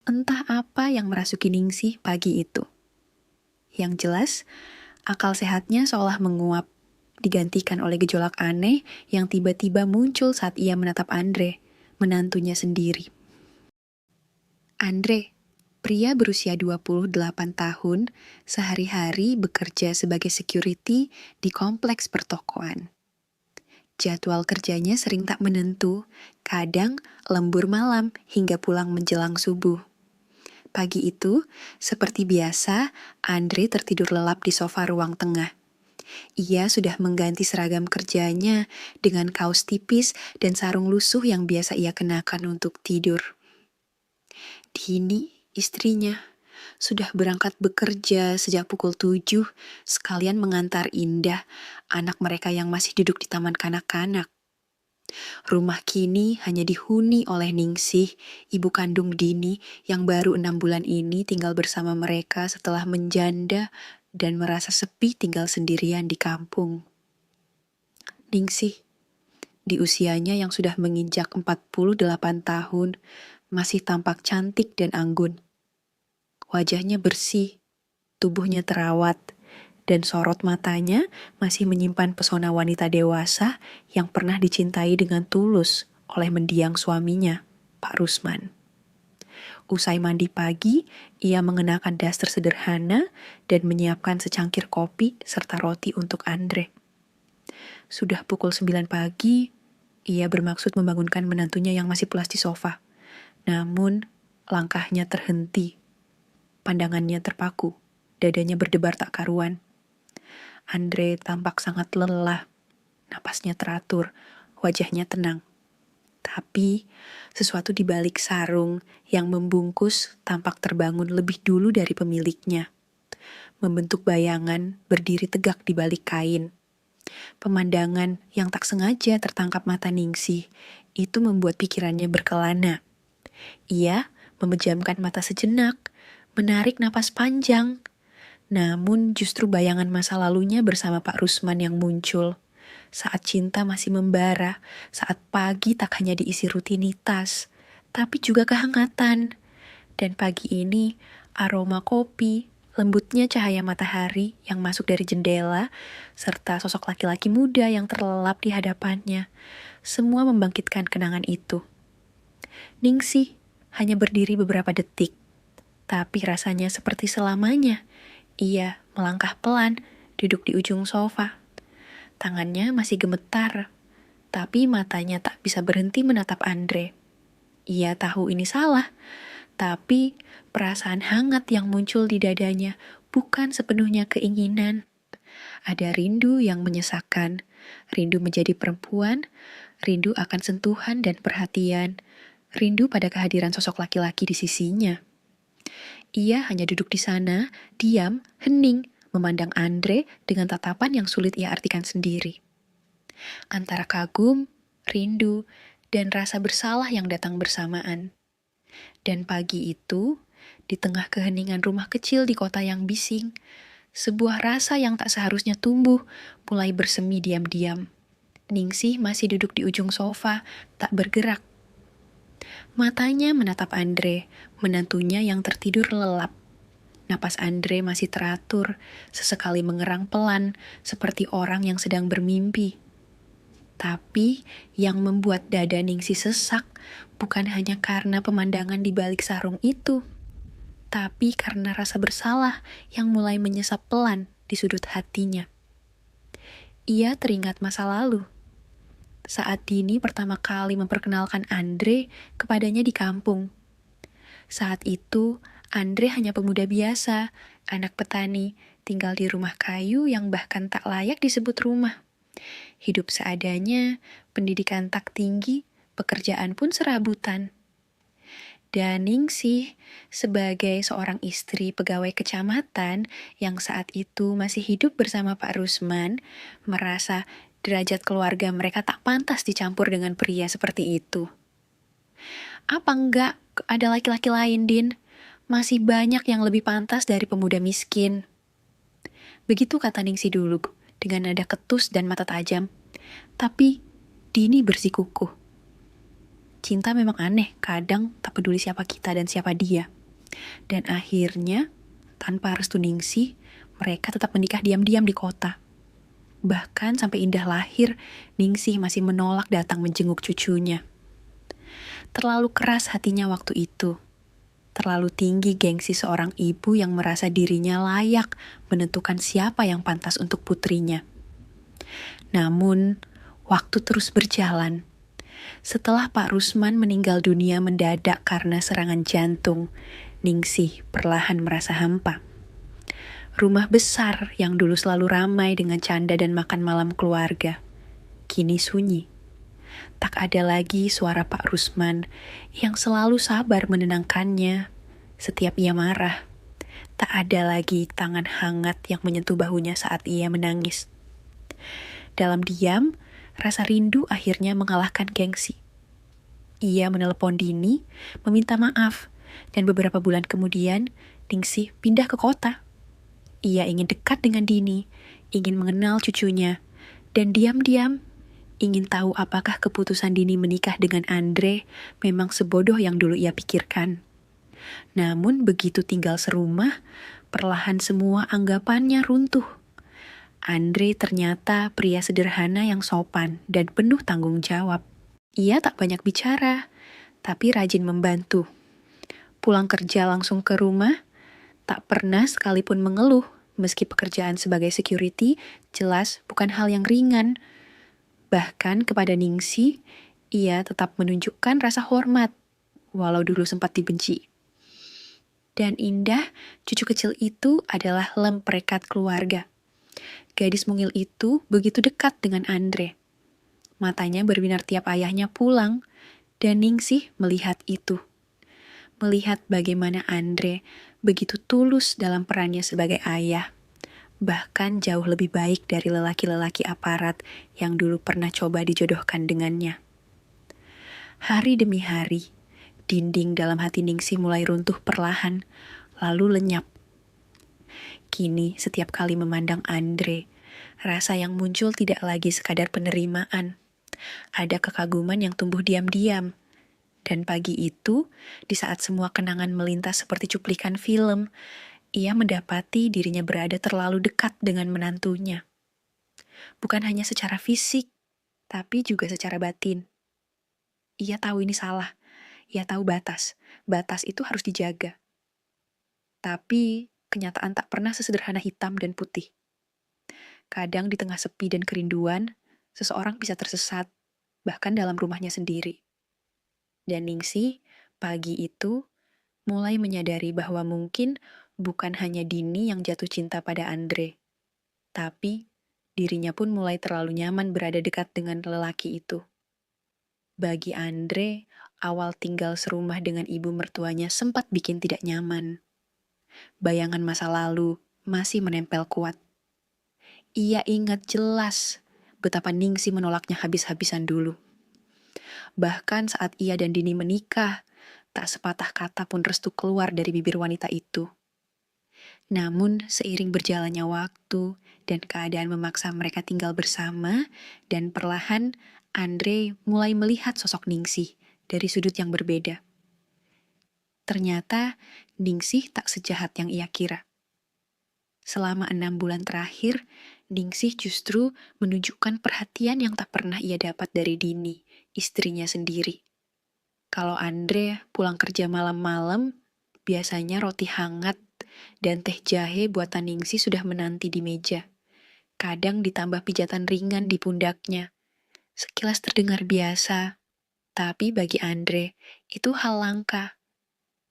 Entah apa yang merasuki Ningsih pagi itu. Yang jelas, akal sehatnya seolah menguap, digantikan oleh gejolak aneh yang tiba-tiba muncul saat ia menatap Andre, menantunya sendiri. Andre, pria berusia 28 tahun, sehari-hari bekerja sebagai security di kompleks pertokoan. Jadwal kerjanya sering tak menentu, kadang lembur malam hingga pulang menjelang subuh. Pagi itu, seperti biasa, Andre tertidur lelap di sofa ruang tengah. Ia sudah mengganti seragam kerjanya dengan kaos tipis dan sarung lusuh yang biasa ia kenakan untuk tidur. Dini, istrinya, sudah berangkat bekerja sejak pukul 7, sekalian mengantar Indah, anak mereka yang masih duduk di taman kanak-kanak. Rumah kini hanya dihuni oleh Ningsih, ibu kandung Dini yang baru 6 bulan ini tinggal bersama mereka setelah menjanda dan merasa sepi tinggal sendirian di kampung. Ningsih, di usianya yang sudah menginjak 48 tahun, masih tampak cantik dan anggun. Wajahnya bersih, tubuhnya terawat, dan sorot matanya masih menyimpan pesona wanita dewasa yang pernah dicintai dengan tulus oleh mendiang suaminya, Pak Rusman. Usai mandi pagi, ia mengenakan daster sederhana dan menyiapkan secangkir kopi serta roti untuk Andre. Sudah pukul 9 pagi, ia bermaksud membangunkan menantunya yang masih pulas di sofa. Namun, langkahnya terhenti. Pandangannya terpaku, dadanya berdebar tak karuan. Andre tampak sangat lelah, napasnya teratur, wajahnya tenang. Tapi, sesuatu di balik sarung yang membungkus tampak terbangun lebih dulu dari pemiliknya. Membentuk bayangan berdiri tegak di balik kain. Pemandangan yang tak sengaja tertangkap mata Ningsih itu membuat pikirannya berkelana. Ia memejamkan mata sejenak, menarik napas panjang. Namun justru bayangan masa lalunya bersama Pak Rusman yang muncul. Saat cinta masih membara, saat pagi tak hanya diisi rutinitas, tapi juga kehangatan. Dan pagi ini, aroma kopi, lembutnya cahaya matahari yang masuk dari jendela, serta sosok laki-laki muda yang terlelap di hadapannya, semua membangkitkan kenangan itu. Ningsih hanya berdiri beberapa detik, tapi rasanya seperti selamanya. Ia melangkah pelan, duduk di ujung sofa. Tangannya masih gemetar, tapi matanya tak bisa berhenti menatap Andre. Ia tahu ini salah, tapi perasaan hangat yang muncul di dadanya bukan sepenuhnya keinginan. Ada rindu yang menyesakkan, rindu menjadi perempuan, rindu akan sentuhan dan perhatian, rindu pada kehadiran sosok laki-laki di sisinya. Ia hanya duduk di sana, diam, hening, memandang Andre dengan tatapan yang sulit ia artikan sendiri. Antara kagum, rindu, dan rasa bersalah yang datang bersamaan. Dan pagi itu, di tengah keheningan rumah kecil di kota yang bising, sebuah rasa yang tak seharusnya tumbuh mulai bersemi diam-diam. Ningsih masih duduk di ujung sofa, tak bergerak. Matanya menatap Andre, menantunya yang tertidur lelap. Napas Andre masih teratur, sesekali mengerang pelan, seperti orang yang sedang bermimpi. Tapi yang membuat dada Ningsih sesak bukan hanya karena pemandangan di balik sarung itu, tapi karena rasa bersalah yang mulai menyesap pelan di sudut hatinya. Ia teringat masa lalu. Saat Dini pertama kali memperkenalkan Andre kepadanya di kampung. Saat itu, Andre hanya pemuda biasa, anak petani, tinggal di rumah kayu yang bahkan tak layak disebut rumah. Hidup seadanya, pendidikan tak tinggi, pekerjaan pun serabutan. Dan Ningsih, sebagai seorang istri pegawai kecamatan yang saat itu masih hidup bersama Pak Rusman, merasa derajat keluarga mereka tak pantas dicampur dengan pria seperti itu. Apa enggak ada laki-laki lain, Din? Masih banyak yang lebih pantas dari pemuda miskin. Begitu kata Ningsih dulu, dengan nada ketus dan mata tajam. Tapi Dini bersikukuh. Cinta memang aneh, kadang tak peduli siapa kita dan siapa dia. Dan akhirnya, tanpa restu Ningsih, mereka tetap menikah diam-diam di kota. Bahkan sampai Indah lahir, Ningsih masih menolak datang menjenguk cucunya. Terlalu keras hatinya waktu itu. Terlalu tinggi gengsi seorang ibu yang merasa dirinya layak menentukan siapa yang pantas untuk putrinya. Namun, waktu terus berjalan. Setelah Pak Rusman meninggal dunia mendadak karena serangan jantung, Ningsih perlahan merasa hampa. Rumah besar yang dulu selalu ramai dengan canda dan makan malam keluarga, kini sunyi. Tak ada lagi suara Pak Rusman yang selalu sabar menenangkannya setiap ia marah. Tak ada lagi tangan hangat yang menyentuh bahunya saat ia menangis. Dalam diam, rasa rindu akhirnya mengalahkan gengsi. Ia menelepon Dini, meminta maaf, dan beberapa bulan kemudian, Ningsih pindah ke kota. Ia ingin dekat dengan Dini, ingin mengenal cucunya, dan diam-diam ingin tahu apakah keputusan Dini menikah dengan Andre memang sebodoh yang dulu ia pikirkan. Namun begitu tinggal serumah, perlahan semua anggapannya runtuh. Andre ternyata pria sederhana yang sopan dan penuh tanggung jawab. Ia tak banyak bicara, tapi rajin membantu. Pulang kerja langsung ke rumah, tak pernah sekalipun mengeluh, meski pekerjaan sebagai security jelas bukan hal yang ringan. Bahkan kepada Ningsih, ia tetap menunjukkan rasa hormat, walau dulu sempat dibenci. Dan Indah, cucu kecil itu adalah lem perekat keluarga. Gadis mungil itu begitu dekat dengan Andre. Matanya berbinar tiap ayahnya pulang, dan Ningsih melihat itu. Melihat bagaimana Andre begitu tulus dalam perannya sebagai ayah. Bahkan jauh lebih baik dari lelaki-lelaki aparat yang dulu pernah coba dijodohkan dengannya. Hari demi hari, dinding dalam hati Ningsih mulai runtuh perlahan, lalu lenyap. Kini setiap kali memandang Andre, rasa yang muncul tidak lagi sekadar penerimaan. Ada kekaguman yang tumbuh diam-diam. Dan pagi itu, di saat semua kenangan melintas seperti cuplikan film, ia mendapati dirinya berada terlalu dekat dengan menantunya. Bukan hanya secara fisik, tapi juga secara batin. Ia tahu ini salah. Ia tahu batas. Batas itu harus dijaga. Tapi kenyataan tak pernah sesederhana hitam dan putih. Kadang di tengah sepi dan kerinduan, seseorang bisa tersesat, bahkan dalam rumahnya sendiri. Dan Ningsih, pagi itu, mulai menyadari bahwa mungkin bukan hanya Dini yang jatuh cinta pada Andre, tapi dirinya pun mulai terlalu nyaman berada dekat dengan lelaki itu. Bagi Andre, awal tinggal serumah dengan ibu mertuanya sempat bikin tidak nyaman. Bayangan masa lalu masih menempel kuat. Ia ingat jelas betapa Ningsih menolaknya habis-habisan dulu. Bahkan saat ia dan Dini menikah, tak sepatah kata pun restu keluar dari bibir wanita itu. Namun seiring berjalannya waktu dan keadaan memaksa mereka tinggal bersama, dan perlahan Andre mulai melihat sosok Ningsih dari sudut yang berbeda. Ternyata Ningsih tak sejahat yang ia kira. Selama 6 bulan terakhir, Ningsih justru menunjukkan perhatian yang tak pernah ia dapat dari Dini, istrinya sendiri. Kalau Andre pulang kerja malam-malam, biasanya roti hangat dan teh jahe buatan Ningsih sudah menanti di meja. Kadang ditambah pijatan ringan di pundaknya. Sekilas terdengar biasa, tapi bagi Andre itu hal langka.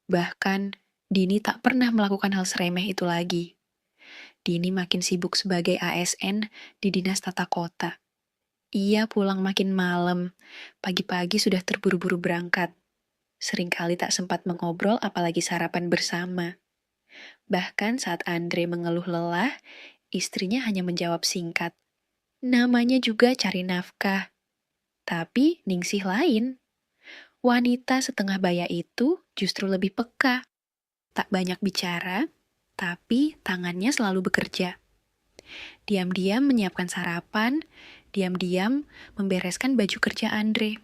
Bahkan Dini tak pernah melakukan hal seremeh itu lagi. Dini makin sibuk sebagai ASN di Dinas Tata Kota. Ia pulang makin malam, pagi-pagi sudah terburu-buru berangkat. Seringkali tak sempat mengobrol apalagi sarapan bersama. Bahkan saat Andre mengeluh lelah, istrinya hanya menjawab singkat. Namanya juga cari nafkah. Tapi Ningsih lain. Wanita setengah baya itu justru lebih peka. Tak banyak bicara, tapi tangannya selalu bekerja. Diam-diam menyiapkan sarapan, diam-diam membereskan baju kerja Andre.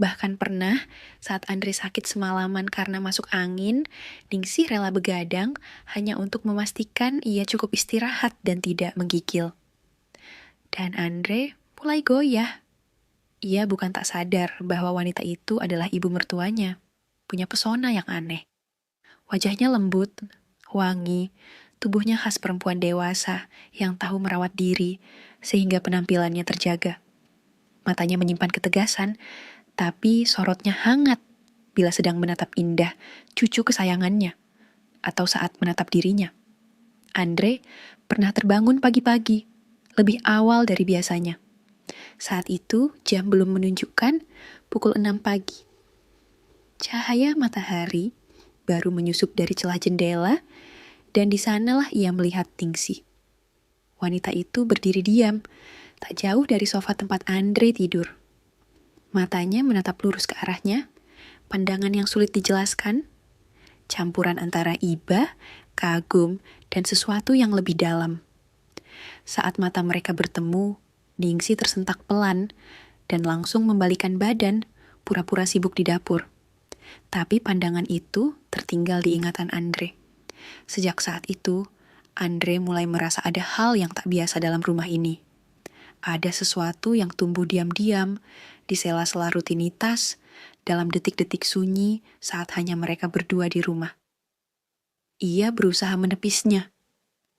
Bahkan pernah saat Andre sakit semalaman karena masuk angin, Ningsih rela begadang hanya untuk memastikan ia cukup istirahat dan tidak menggigil. Dan Andre mulai goyah. Ia bukan tak sadar bahwa wanita itu adalah ibu mertuanya, punya pesona yang aneh. Wajahnya lembut, wangi, tubuhnya khas perempuan dewasa yang tahu merawat diri sehingga penampilannya terjaga. Matanya menyimpan ketegasan, tapi sorotnya hangat bila sedang menatap Indah, cucu kesayangannya, atau saat menatap dirinya. Andre pernah terbangun pagi-pagi, lebih awal dari biasanya. Saat itu jam belum menunjukkan pukul 6 pagi. Cahaya matahari baru menyusup dari celah jendela, dan di sanalah ia melihat Ningsih. Wanita itu berdiri diam, tak jauh dari sofa tempat Andre tidur. Matanya menatap lurus ke arahnya, pandangan yang sulit dijelaskan, campuran antara iba, kagum, dan sesuatu yang lebih dalam. Saat mata mereka bertemu, Ningsih tersentak pelan dan langsung membalikan badan, pura-pura sibuk di dapur. Tapi pandangan itu tertinggal di ingatan Andre. Sejak saat itu, Andre mulai merasa ada hal yang tak biasa dalam rumah ini. Ada sesuatu yang tumbuh diam-diam di sela-sela rutinitas dalam detik-detik sunyi saat hanya mereka berdua di rumah. Ia berusaha menepisnya,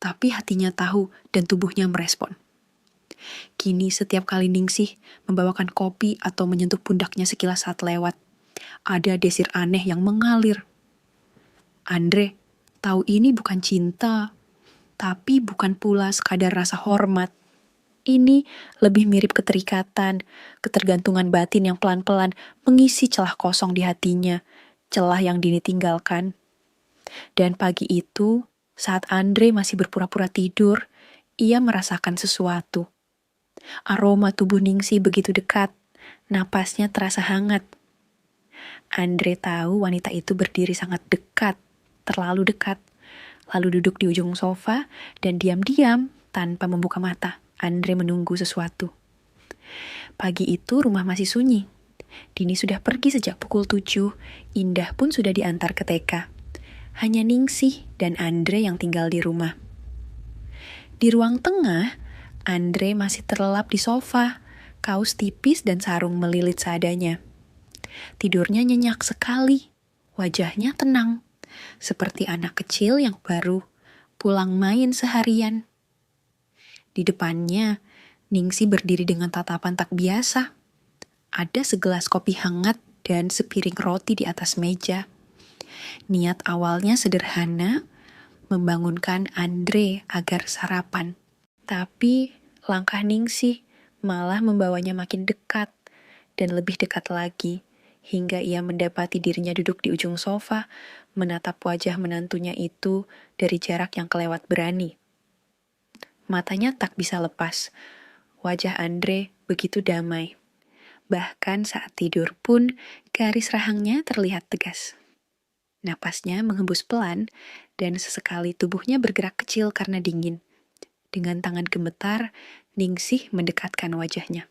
tapi hatinya tahu dan tubuhnya merespon. Kini setiap kali Ningsih membawakan kopi atau menyentuh pundaknya sekilas saat lewat, ada desir aneh yang mengalir. Andre tahu ini bukan cinta, tapi bukan pula sekadar rasa hormat. Ini lebih mirip keterikatan, ketergantungan batin yang pelan-pelan mengisi celah kosong di hatinya, celah yang Dini tinggalkan. Dan pagi itu, saat Andre masih berpura-pura tidur, ia merasakan sesuatu. Aroma tubuh Ningsih begitu dekat, napasnya terasa hangat. Andre tahu wanita itu berdiri sangat dekat, terlalu dekat. Lalu duduk di ujung sofa dan diam-diam tanpa membuka mata. Andre menunggu sesuatu. Pagi itu rumah masih sunyi. Dini sudah pergi sejak pukul 7, Indah pun sudah diantar ke TK. Hanya Ningsih dan Andre yang tinggal di rumah. Di ruang tengah, Andre masih terlelap di sofa, kaos tipis dan sarung melilit seadanya. Tidurnya nyenyak sekali, wajahnya tenang, seperti anak kecil yang baru pulang main seharian. Di depannya, Ningsih berdiri dengan tatapan tak biasa. Ada segelas kopi hangat dan sepiring roti di atas meja. Niat awalnya sederhana, membangunkan Andre agar sarapan. Tapi langkah Ningsih malah membawanya makin dekat dan lebih dekat lagi, hingga ia mendapati dirinya duduk di ujung sofa, menatap wajah menantunya itu dari jarak yang kelewat berani. Matanya tak bisa lepas. Wajah Andre begitu damai. Bahkan saat tidur pun, garis rahangnya terlihat tegas. Napasnya menghembus pelan, dan sesekali tubuhnya bergerak kecil karena dingin. Dengan tangan gemetar, Ningsih mendekatkan wajahnya.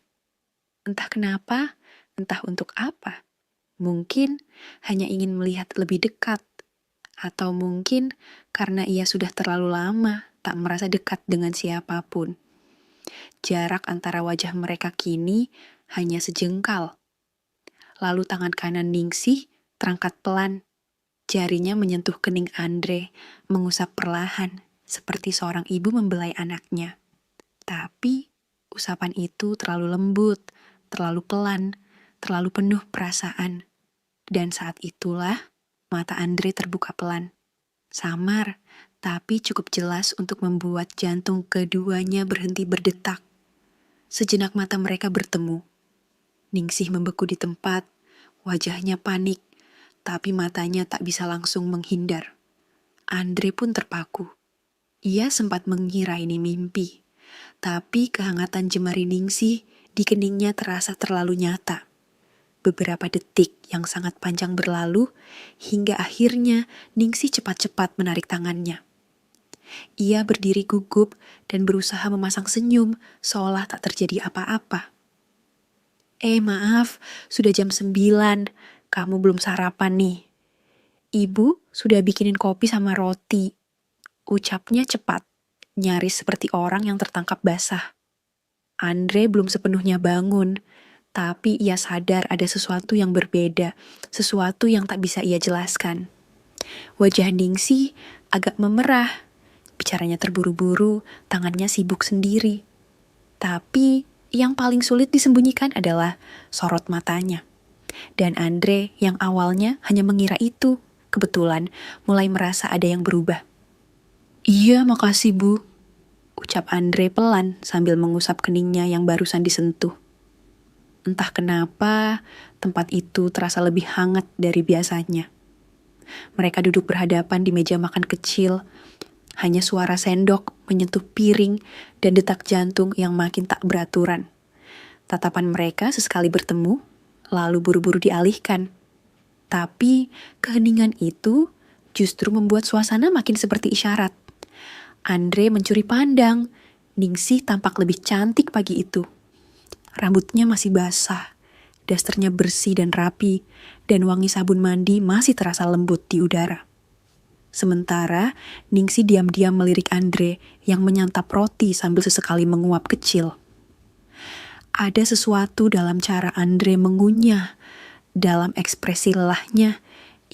Entah kenapa, entah untuk apa. Mungkin hanya ingin melihat lebih dekat. Atau mungkin karena ia sudah terlalu lama tak merasa dekat dengan siapapun. Jarak antara wajah mereka kini hanya sejengkal. Lalu tangan kanan Ningsih terangkat pelan. Jarinya menyentuh kening Andre, mengusap perlahan, seperti seorang ibu membelai anaknya. Tapi usapan itu terlalu lembut, terlalu pelan, terlalu penuh perasaan. Dan saat itulah mata Andre terbuka pelan. Samar, tapi cukup jelas untuk membuat jantung keduanya berhenti berdetak. Sejenak mata mereka bertemu. Ningsih membeku di tempat, wajahnya panik, tapi matanya tak bisa langsung menghindar. Andre pun terpaku. Ia sempat mengira ini mimpi, tapi kehangatan jemari Ningsih di keningnya terasa terlalu nyata. Beberapa detik yang sangat panjang berlalu, hingga akhirnya Ningsih cepat-cepat menarik tangannya. Ia berdiri gugup dan berusaha memasang senyum seolah tak terjadi apa-apa. Maaf, sudah jam 9. Kamu belum sarapan nih. Ibu sudah bikinin kopi sama roti. Ucapnya cepat, nyaris seperti orang yang tertangkap basah. Andre belum sepenuhnya bangun, tapi ia sadar ada sesuatu yang berbeda, sesuatu yang tak bisa ia jelaskan. Wajah Ningsih agak memerah, bicaranya terburu-buru, tangannya sibuk sendiri. Tapi yang paling sulit disembunyikan adalah sorot matanya. Dan Andre yang awalnya hanya mengira itu, kebetulan mulai merasa ada yang berubah. Iya, makasih Bu, ucap Andre pelan sambil mengusap keningnya yang barusan disentuh. Entah kenapa, tempat itu terasa lebih hangat dari biasanya. Mereka duduk berhadapan di meja makan kecil. Hanya suara sendok menyentuh piring dan detak jantung yang makin tak beraturan. Tatapan mereka sesekali bertemu, lalu buru-buru dialihkan. Tapi keheningan itu justru membuat suasana makin seperti isyarat. Andre mencuri pandang. Ningsih tampak lebih cantik pagi itu. Rambutnya masih basah, dasternya bersih dan rapi, dan wangi sabun mandi masih terasa lembut di udara. Sementara Ningsih diam-diam melirik Andre yang menyantap roti sambil sesekali menguap kecil. Ada sesuatu dalam cara Andre mengunyah, dalam ekspresi lelahnya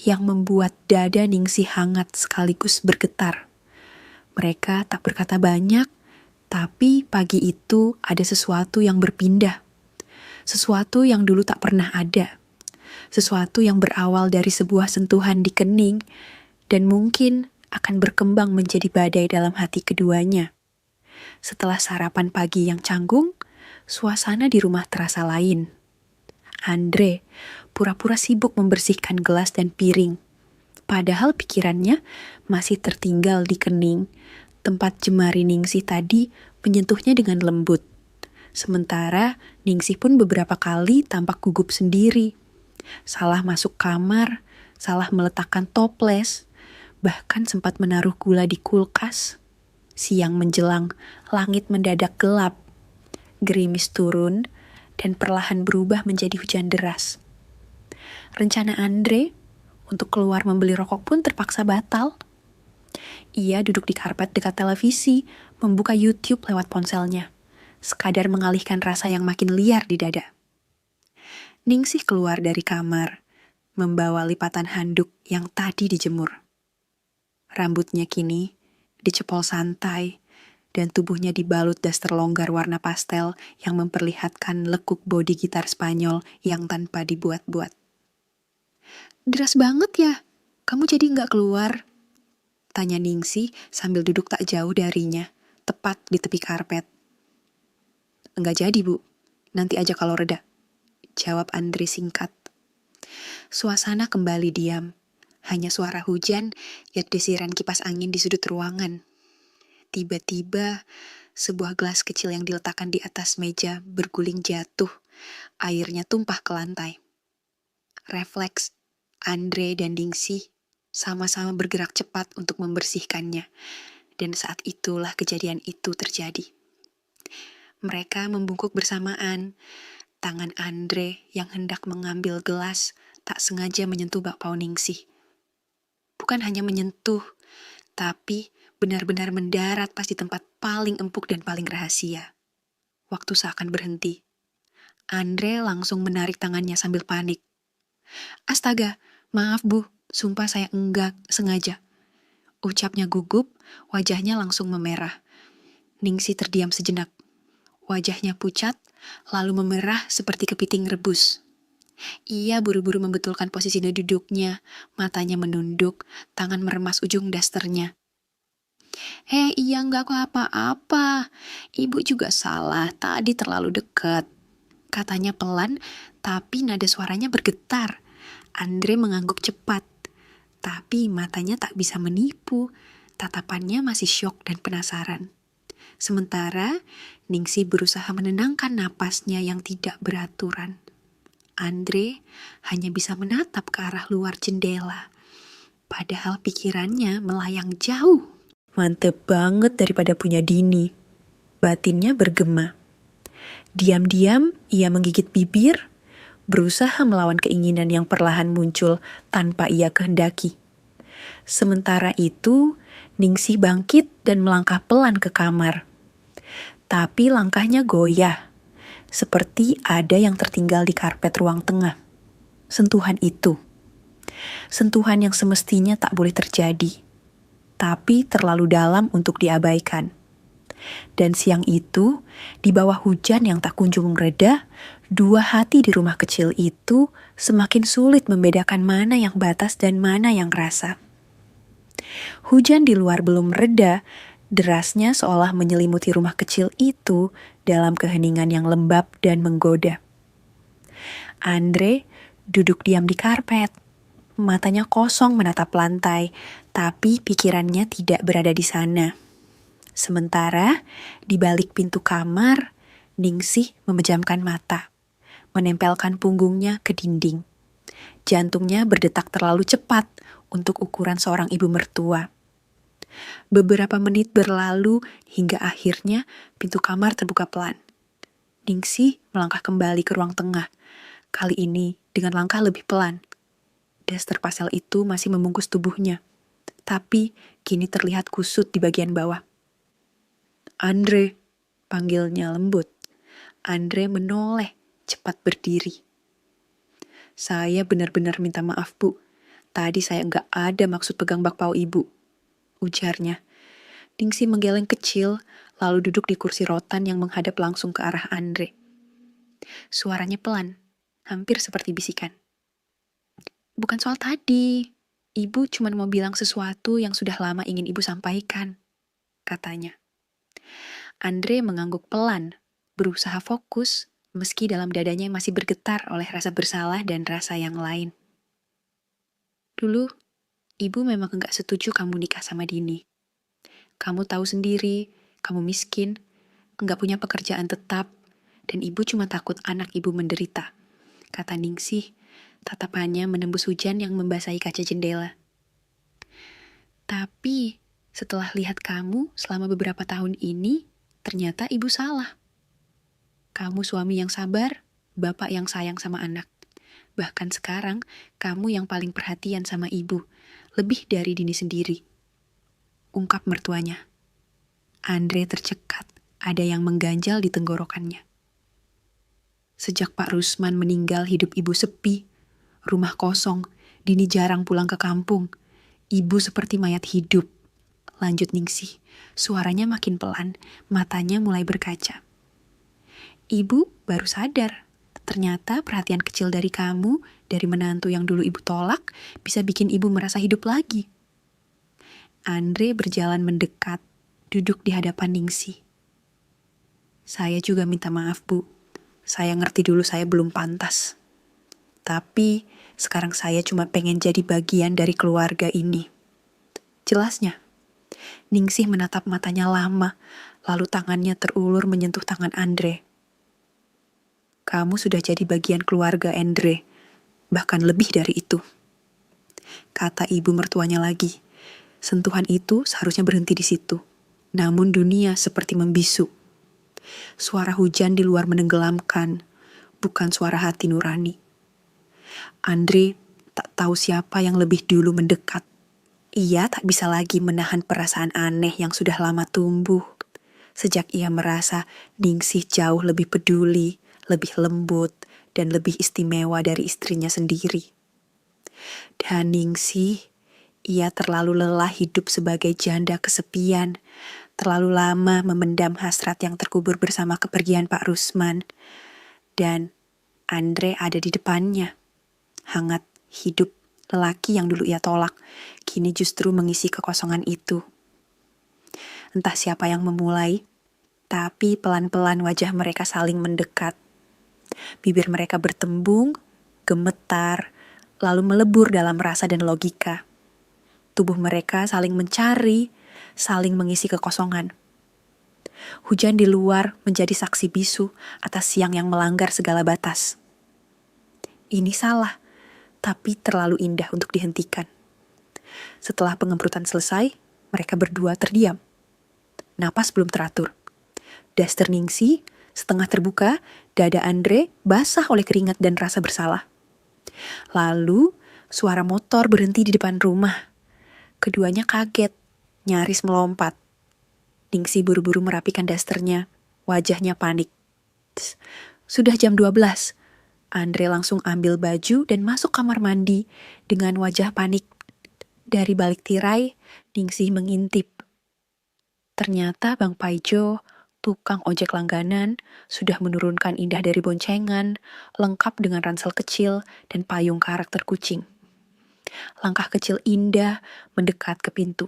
yang membuat dada Ningsih hangat sekaligus bergetar. Mereka tak berkata banyak, tapi pagi itu ada sesuatu yang berpindah. Sesuatu yang dulu tak pernah ada. Sesuatu yang berawal dari sebuah sentuhan di kening dan mungkin akan berkembang menjadi badai dalam hati keduanya. Setelah sarapan pagi yang canggung, suasana di rumah terasa lain. Andre pura-pura sibuk membersihkan gelas dan piring. Padahal pikirannya masih tertinggal di kening, tempat jemari Ningsih tadi menyentuhnya dengan lembut. Sementara Ningsih pun beberapa kali tampak gugup sendiri. Salah masuk kamar, salah meletakkan toples, bahkan sempat menaruh gula di kulkas. Siang menjelang, langit mendadak gelap. Gerimis turun dan perlahan berubah menjadi hujan deras. Rencana Andre untuk keluar membeli rokok pun terpaksa batal. Ia duduk di karpet dekat televisi, membuka YouTube lewat ponselnya, sekadar mengalihkan rasa yang makin liar di dada. Ningsih keluar dari kamar, membawa lipatan handuk yang tadi dijemur. Rambutnya kini dicepol santai, dan tubuhnya dibalut daster longgar warna pastel yang memperlihatkan lekuk bodi gitar Spanyol yang tanpa dibuat-buat. Deras banget ya, kamu jadi nggak keluar? Tanya Ningsih sambil duduk tak jauh darinya, tepat di tepi karpet. Enggak jadi Bu, nanti aja kalau reda, jawab Andre singkat. Suasana kembali diam, hanya suara hujan dan desiran kipas angin di sudut ruangan. Tiba-tiba, sebuah gelas kecil yang diletakkan di atas meja berguling jatuh, airnya tumpah ke lantai. Refleks, Andre dan Ningsih sama-sama bergerak cepat untuk membersihkannya, dan saat itulah kejadian itu terjadi. Mereka membungkuk bersamaan. Tangan Andre yang hendak mengambil gelas tak sengaja menyentuh bakpao Ningsih. Bukan hanya menyentuh, tapi benar-benar mendarat pas di tempat paling empuk dan paling rahasia. Waktu seakan berhenti. Andre langsung menarik tangannya sambil panik. Astaga, maaf Bu, sumpah saya enggak sengaja. Ucapnya gugup, wajahnya langsung memerah. Ningsih terdiam sejenak. Wajahnya pucat, lalu memerah seperti kepiting rebus. Ia buru-buru membetulkan posisi duduknya, matanya menunduk, tangan meremas ujung dasternya. Iya enggak kok apa-apa. Ibu juga salah, tadi terlalu dekat. Katanya pelan, tapi nada suaranya bergetar. Andre mengangguk cepat, tapi matanya tak bisa menipu. Tatapannya masih syok dan penasaran. Sementara Ningsih berusaha menenangkan napasnya yang tidak beraturan. Andre hanya bisa menatap ke arah luar jendela, padahal pikirannya melayang jauh. Mantep banget daripada punya Dini, batinnya bergema. Diam-diam ia menggigit bibir, berusaha melawan keinginan yang perlahan muncul tanpa ia kehendaki. Sementara itu, Ningsih bangkit dan melangkah pelan ke kamar. Tapi langkahnya goyah, seperti ada yang tertinggal di karpet ruang tengah. Sentuhan itu. Sentuhan yang semestinya tak boleh terjadi, tapi terlalu dalam untuk diabaikan. Dan siang itu, di bawah hujan yang tak kunjung reda, dua hati di rumah kecil itu semakin sulit membedakan mana yang batas dan mana yang rasa. Hujan di luar belum reda, derasnya seolah menyelimuti rumah kecil itu dalam keheningan yang lembab dan menggoda. Andre duduk diam di karpet. Matanya kosong menatap lantai, tapi pikirannya tidak berada di sana. Sementara di balik pintu kamar, Ningsih memejamkan mata, menempelkan punggungnya ke dinding. Jantungnya berdetak terlalu cepat untuk ukuran seorang ibu mertua. Beberapa menit berlalu hingga akhirnya pintu kamar terbuka pelan. Ningsih melangkah kembali ke ruang tengah, kali ini dengan langkah lebih pelan. Daster pastel itu masih membungkus tubuhnya, tapi kini terlihat kusut di bagian bawah. Andre, panggilnya lembut. Andre menoleh, cepat berdiri. Saya benar-benar minta maaf, Bu. Tadi saya nggak ada maksud pegang bakpao Ibu, ujarnya. Ningsih menggeleng kecil, lalu duduk di kursi rotan yang menghadap langsung ke arah Andre. Suaranya pelan, hampir seperti bisikan. Bukan soal tadi. Ibu cuma mau bilang sesuatu yang sudah lama ingin Ibu sampaikan, katanya. Andre mengangguk pelan, berusaha fokus, meski dalam dadanya masih bergetar oleh rasa bersalah dan rasa yang lain. Dulu, Ibu memang enggak setuju kamu nikah sama Dini. Kamu tahu sendiri, kamu miskin, enggak punya pekerjaan tetap, dan Ibu cuma takut anak Ibu menderita, kata Ningsih, tatapannya menembus hujan yang membasahi kaca jendela. Tapi, setelah lihat kamu selama beberapa tahun ini, ternyata Ibu salah. Kamu suami yang sabar, bapak yang sayang sama anak. Bahkan sekarang, kamu yang paling perhatian sama Ibu, lebih dari Dini sendiri. Ungkap mertuanya. Andre tercekat, ada yang mengganjal di tenggorokannya. Sejak Pak Rusman meninggal, hidup Ibu sepi, rumah kosong, Dini jarang pulang ke kampung. Ibu seperti mayat hidup. Lanjut Ningsih, suaranya makin pelan, matanya mulai berkaca. Ibu baru sadar, ternyata perhatian kecil dari kamu, dari menantu yang dulu Ibu tolak, bisa bikin Ibu merasa hidup lagi. Andre berjalan mendekat, duduk di hadapan Ningsih. Saya juga minta maaf, Bu. Saya ngerti dulu saya belum pantas. Tapi sekarang saya cuma pengen jadi bagian dari keluarga ini. Jelasnya. Ningsih menatap matanya lama, lalu tangannya terulur menyentuh tangan Andre. Kamu sudah jadi bagian keluarga, Andre, bahkan lebih dari itu. Kata ibu mertuanya lagi. Sentuhan itu seharusnya berhenti di situ. Namun dunia seperti membisu. Suara hujan di luar menenggelamkan, bukan suara hati nurani. Andre tak tahu siapa yang lebih dulu mendekat. Ia tak bisa lagi menahan perasaan aneh yang sudah lama tumbuh. Sejak ia merasa Ningsih jauh lebih peduli, lebih lembut, dan lebih istimewa dari istrinya sendiri. Dan Ningsih, ia terlalu lelah hidup sebagai janda kesepian, terlalu lama memendam hasrat yang terkubur bersama kepergian Pak Rusman. Dan Andre ada di depannya, hangat, hidup, lelaki yang dulu ia tolak, kini justru mengisi kekosongan itu. Entah siapa yang memulai, tapi pelan-pelan wajah mereka saling mendekat. Bibir mereka bertembung, gemetar, lalu melebur dalam rasa dan logika. Tubuh mereka saling mencari, saling mengisi kekosongan. Hujan di luar menjadi saksi bisu atas siang yang melanggar segala batas. Ini salah, tapi terlalu indah untuk dihentikan. Setelah pengemprotan selesai, mereka berdua terdiam. Napas belum teratur. Daster Ningsih Setengah terbuka, dada Andre basah oleh keringat dan rasa bersalah. Lalu, suara motor berhenti di depan rumah. Keduanya kaget, nyaris melompat. Ningsih buru-buru merapikan dasternya, wajahnya panik. Sudah jam 12. Andre langsung ambil baju dan masuk kamar mandi dengan wajah panik. Dari balik tirai, Ningsih mengintip. Ternyata Bang Paijo, tukang ojek langganan, sudah menurunkan Indah dari boncengan, lengkap dengan ransel kecil dan payung karakter kucing. Langkah kecil Indah mendekat ke pintu.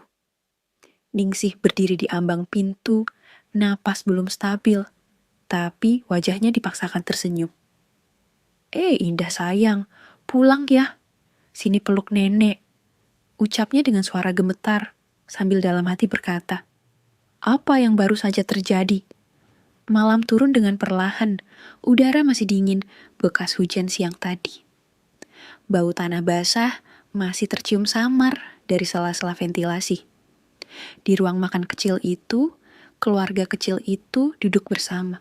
Ningsih berdiri di ambang pintu, napas belum stabil, tapi wajahnya dipaksakan tersenyum. Indah sayang, pulang ya. Sini peluk nenek. Ucapnya dengan suara gemetar, sambil dalam hati berkata, apa yang baru saja terjadi? Malam turun dengan perlahan, udara masih dingin, bekas hujan siang tadi. Bau tanah basah masih tercium samar dari sela-sela ventilasi. Di ruang makan kecil itu, keluarga kecil itu duduk bersama.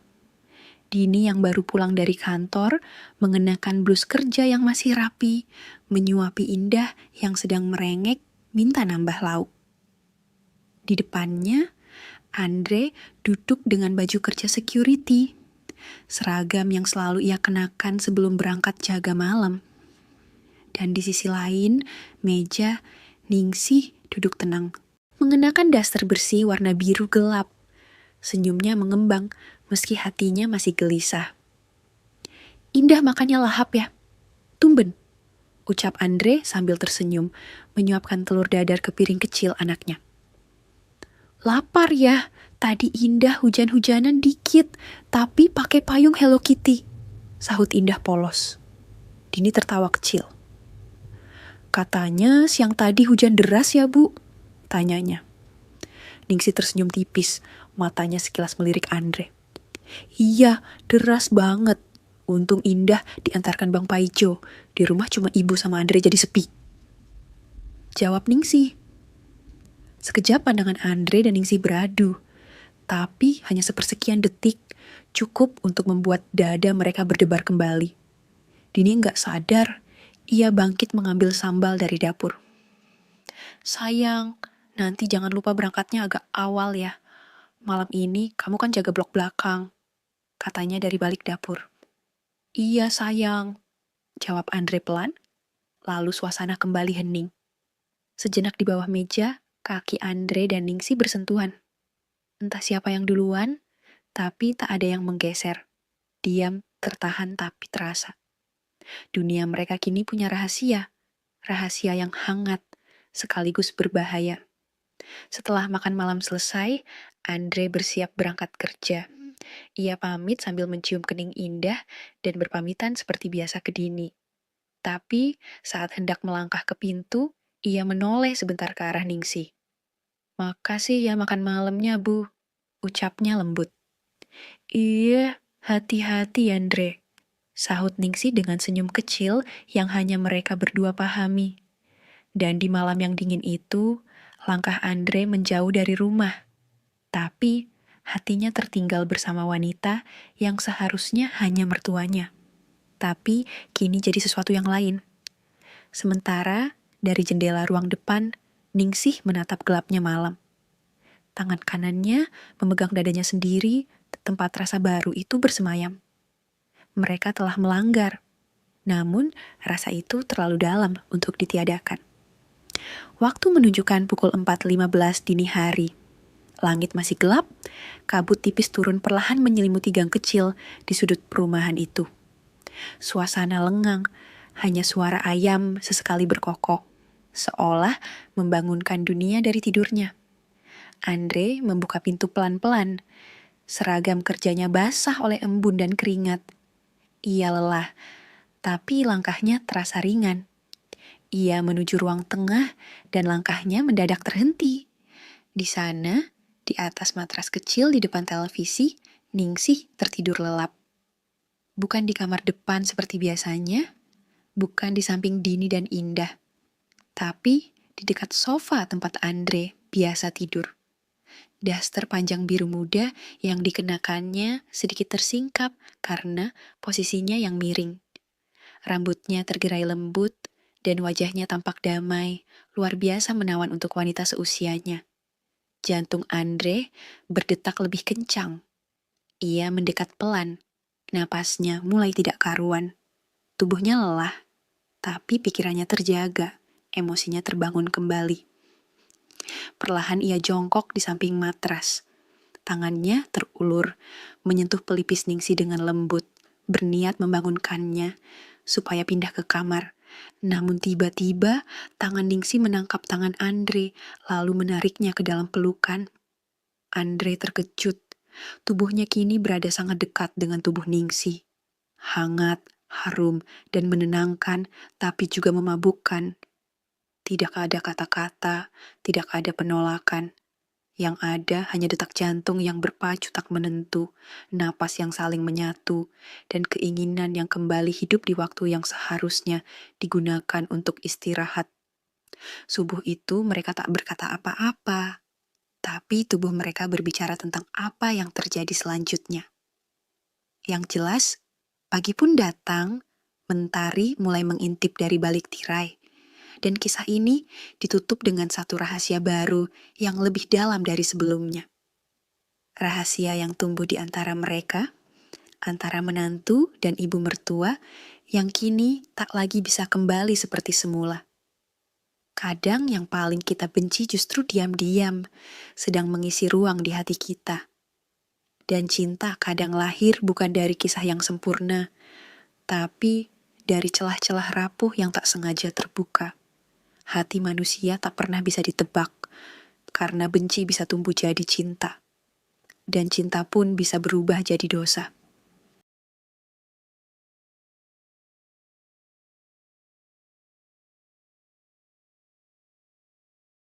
Dini yang baru pulang dari kantor, mengenakan blus kerja yang masih rapi, menyuapi Indah yang sedang merengek, minta nambah lauk. Di depannya, Andre duduk dengan baju kerja security, seragam yang selalu ia kenakan sebelum berangkat jaga malam. Dan di sisi lain, meja, Ningsih duduk tenang, mengenakan daster bersih warna biru gelap. Senyumnya mengembang, meski hatinya masih gelisah. Indah makannya lahap ya. Tumben, ucap Andre sambil tersenyum, menyuapkan telur dadar ke piring kecil anaknya. Lapar ya, tadi Indah hujan-hujanan dikit, tapi pakai payung Hello Kitty, sahut Indah polos. Dini tertawa kecil. Katanya siang tadi hujan deras ya Bu, tanyanya. Ningsih tersenyum tipis, matanya sekilas melirik Andre. Iya, deras banget. Untung Indah diantarkan Bang Paijo. Di rumah cuma ibu sama Andre jadi sepi. Jawab Ningsih. Sekejap pandangan Andre dan Ningsih beradu. Tapi hanya sepersekian detik cukup untuk membuat dada mereka berdebar kembali. Dini nggak sadar, ia bangkit mengambil sambal dari dapur. Sayang, nanti jangan lupa berangkatnya agak awal ya. Malam ini kamu kan jaga blok belakang, katanya dari balik dapur. Iya sayang, jawab Andre pelan, lalu suasana kembali hening. Sejenak di bawah meja, kaki Andre dan Ningsih bersentuhan. Entah siapa yang duluan, tapi tak ada yang menggeser. Diam, tertahan tapi terasa. Dunia mereka kini punya rahasia yang hangat, sekaligus berbahaya. Setelah makan malam selesai, Andre bersiap berangkat kerja. Ia pamit sambil mencium kening Indah dan berpamitan seperti biasa ke Dini. Tapi saat hendak melangkah ke pintu, ia menoleh sebentar ke arah Ningsih. Makasih ya makan malamnya Bu, ucapnya lembut. Iya, hati-hati Andre, sahut Ningsih dengan senyum kecil yang hanya mereka berdua pahami. Dan di malam yang dingin itu, langkah Andre menjauh dari rumah. Tapi hatinya tertinggal bersama wanita yang seharusnya hanya mertuanya. Tapi kini jadi sesuatu yang lain. Sementara dari jendela ruang depan, Ningsih menatap gelapnya malam. Tangan kanannya memegang dadanya sendiri, tempat rasa baru itu bersemayam. Mereka telah melanggar, namun rasa itu terlalu dalam untuk ditiadakan. Waktu menunjukkan pukul 4.15 dini hari. Langit masih gelap, kabut tipis turun perlahan menyelimuti gang kecil di sudut perumahan itu. Suasana lengang, hanya suara ayam sesekali berkokok, seolah membangunkan dunia dari tidurnya. Andre membuka pintu pelan-pelan, seragam kerjanya basah oleh embun dan keringat. Ia lelah, tapi langkahnya terasa ringan. Ia menuju ruang tengah dan langkahnya mendadak terhenti. Di sana, di atas matras kecil di depan televisi, Ningsih tertidur lelap. Bukan di kamar depan seperti biasanya, bukan di samping Dini dan Indah, tapi di dekat sofa tempat Andre biasa tidur. Daster panjang biru muda yang dikenakannya sedikit tersingkap karena posisinya yang miring. Rambutnya tergerai lembut dan wajahnya tampak damai, luar biasa menawan untuk wanita seusianya. Jantung Andre berdetak lebih kencang. Ia mendekat pelan. Napasnya mulai tidak karuan. Tubuhnya lelah, tapi pikirannya terjaga. Emosinya terbangun kembali. Perlahan ia jongkok di samping matras. Tangannya terulur, menyentuh pelipis Ningsi dengan lembut, berniat membangunkannya supaya pindah ke kamar. Namun tiba-tiba tangan Ningsi menangkap tangan Andre, lalu menariknya ke dalam pelukan. Andre terkejut. Tubuhnya kini berada sangat dekat dengan tubuh Ningsi. Hangat, harum, dan menenangkan, tapi juga memabukkan. Tidak ada kata-kata, tidak ada penolakan. Yang ada hanya detak jantung yang berpacu tak menentu, napas yang saling menyatu, dan keinginan yang kembali hidup di waktu yang seharusnya digunakan untuk istirahat. Subuh itu mereka tak berkata apa-apa, tapi tubuh mereka berbicara tentang apa yang terjadi selanjutnya. Yang jelas, pagi pun datang, mentari mulai mengintip dari balik tirai. Dan kisah ini ditutup dengan satu rahasia baru yang lebih dalam dari sebelumnya. Rahasia yang tumbuh di antara mereka, antara menantu dan ibu mertua, yang kini tak lagi bisa kembali seperti semula. Kadang yang paling kita benci justru diam-diam, sedang mengisi ruang di hati kita. Dan cinta kadang lahir bukan dari kisah yang sempurna, tapi dari celah-celah rapuh yang tak sengaja terbuka. Hati manusia tak pernah bisa ditebak, karena benci bisa tumbuh jadi cinta. Dan cinta pun bisa berubah jadi dosa.